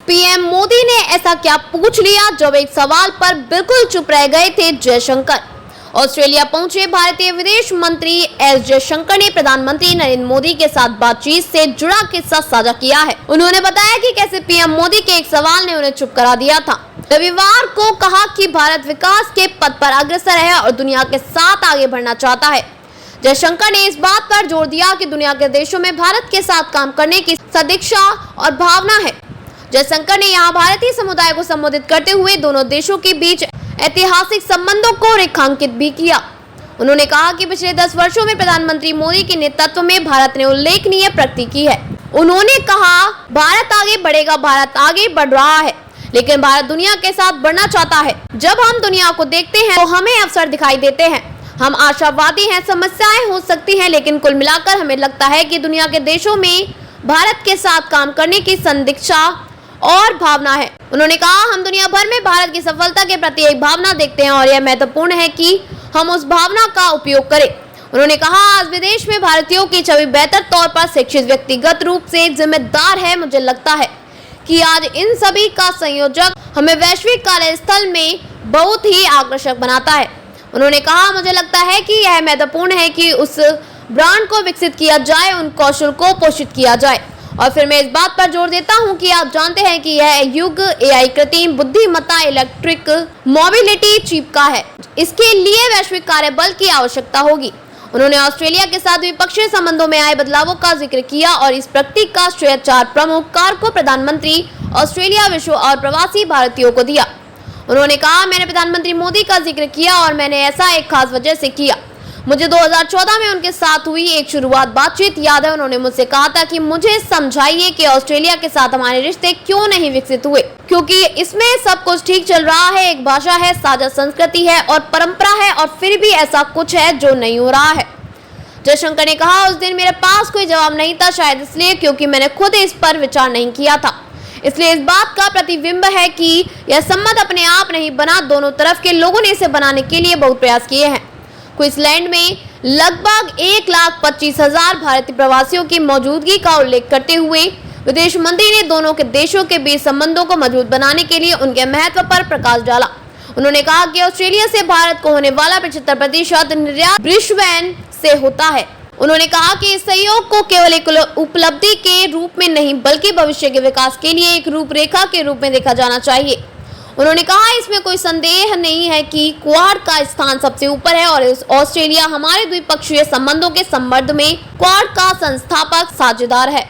PM Modi ने ऐसा क्या पूछ लिया, जब एक सवाल पर बिल्कुल चुप रह गए थे जयशंकर। ऑस्ट्रेलिया पहुंचे भारतीय विदेश मंत्री एस जयशंकर ने प्रधानमंत्री नरेंद्र मोदी के साथ बातचीत से जुड़ा किस्सा साझा किया है। उन्होंने बताया कि कैसे पीएम मोदी के एक सवाल ने उन्हें चुप करा दिया था। रविवार को कहा कि भारत विकास के पथ पर अग्रसर है और दुनिया के साथ आगे बढ़ना चाहता है। जयशंकर ने इस बात पर जोर दिया कि दुनिया के देशों में भारत के साथ काम करने की सदिच्छा और भावना है। जयशंकर ने यहाँ भारतीय समुदाय को संबोधित करते हुए दोनों देशों के बीच ऐतिहासिक संबंधों को रेखांकित भी किया। उन्होंने कहा कि पिछले 10 वर्षों में प्रधानमंत्री मोदी के नेतृत्व में भारत ने उल्लेखनीय प्रगति की है। उन्होंने कहा, भारत आगे बढ़ेगा, भारत आगे बढ़ रहा है, लेकिन भारत दुनिया के साथ बढ़ना चाहता है। जब हम दुनिया को देखते हैं तो हमें अवसर दिखाई देते हैं। हम आशावादी हैं, समस्याएं हो सकती हैं, लेकिन कुल मिलाकर हमें लगता है कि दुनिया के देशों में भारत के साथ काम करने की सदिच्छा और भावना है। उन्होंने कहा, हम दुनिया भर में भारत की सफलता के प्रति एक भावना देखते हैं और यह महत्वपूर्ण है कि हम उस भावना का उपयोग करें। उन्होंने कहा, आज विदेश में भारतीयों की छवि बेहतर तौर पर शिक्षित व्यक्तिगत रूप से जिम्मेदार है। मुझे लगता है कि आज इन सभी का संयोजक हमें वैश्विक कार्यस्थल में बहुत ही आकर्षक बनाता है। उन्होंने कहा, मुझे लगता है कि यह महत्वपूर्ण है कि उस ब्रांड को विकसित किया जाए, उन कौशल को पोषित किया जाए। और फिर मैं इस बात पर जोर देता हूं कि आप जानते हैं कि यह युग एआई, कृत्रिम बुद्धिमत्ता, इलेक्ट्रिक मोबिलिटी चिप का है। इसके लिए वैश्विक कार्यबल की आवश्यकता होगी। उन्होंने ऑस्ट्रेलिया के साथ द्विपक्षीय संबंधों में आए बदलावों का जिक्र किया और इस प्रगति का श्रेय 4 प्रमुख कारकों प्रधानमंत्री, ऑस्ट्रेलिया, विश्व और प्रवासी भारतीयों को दिया। उन्होंने कहा, मैंने प्रधानमंत्री मोदी का जिक्र किया और मैंने ऐसा एक खास वजह से किया। मुझे 2014 में उनके साथ हुई एक शुरुआत बातचीत याद है। उन्होंने मुझसे कहा था कि मुझे समझाइए कि ऑस्ट्रेलिया के साथ हमारे रिश्ते क्यों नहीं विकसित हुए, क्योंकि इसमें सब कुछ ठीक चल रहा है, एक भाषा है, साझा संस्कृति है और परंपरा है, और फिर भी ऐसा कुछ है जो नहीं हो रहा है। जयशंकर ने कहा, उस दिन मेरे पास कोई जवाब नहीं था, शायद इसलिए क्योंकि मैंने खुद इस पर विचार नहीं किया था। इसलिए इस बात का प्रतिबिंब है कि यह संबंध अपने आप नहीं बना, दोनों तरफ के लोगों ने इसे बनाने के लिए बहुत प्रयास किए हैं। क्वींसलैंड में लगभग 1,25,000 भारतीय प्रवासियों की मौजूदगी का उल्लेख करते हुए विदेश मंत्री ने दोनों के देशों के बीच संबंधों को मजबूत बनाने के लिए उनके महत्व पर प्रकाश डाला। उन्होंने कहा कि ऑस्ट्रेलिया से भारत को होने वाला 75% निर्यात ब्रिस्बेन से होता है। उन्होंने कहा कि इस सहयोग को केवल एक उपलब्धि के रूप में नहीं, बल्कि भविष्य के विकास के लिए एक रूपरेखा के रूप में देखा जाना चाहिए। उन्होंने कहा, इसमें कोई संदेह नहीं है कि क्वाड का स्थान सबसे ऊपर है और ऑस्ट्रेलिया हमारे द्विपक्षीय संबंधों के संबंध में क्वाड का संस्थापक साझेदार है।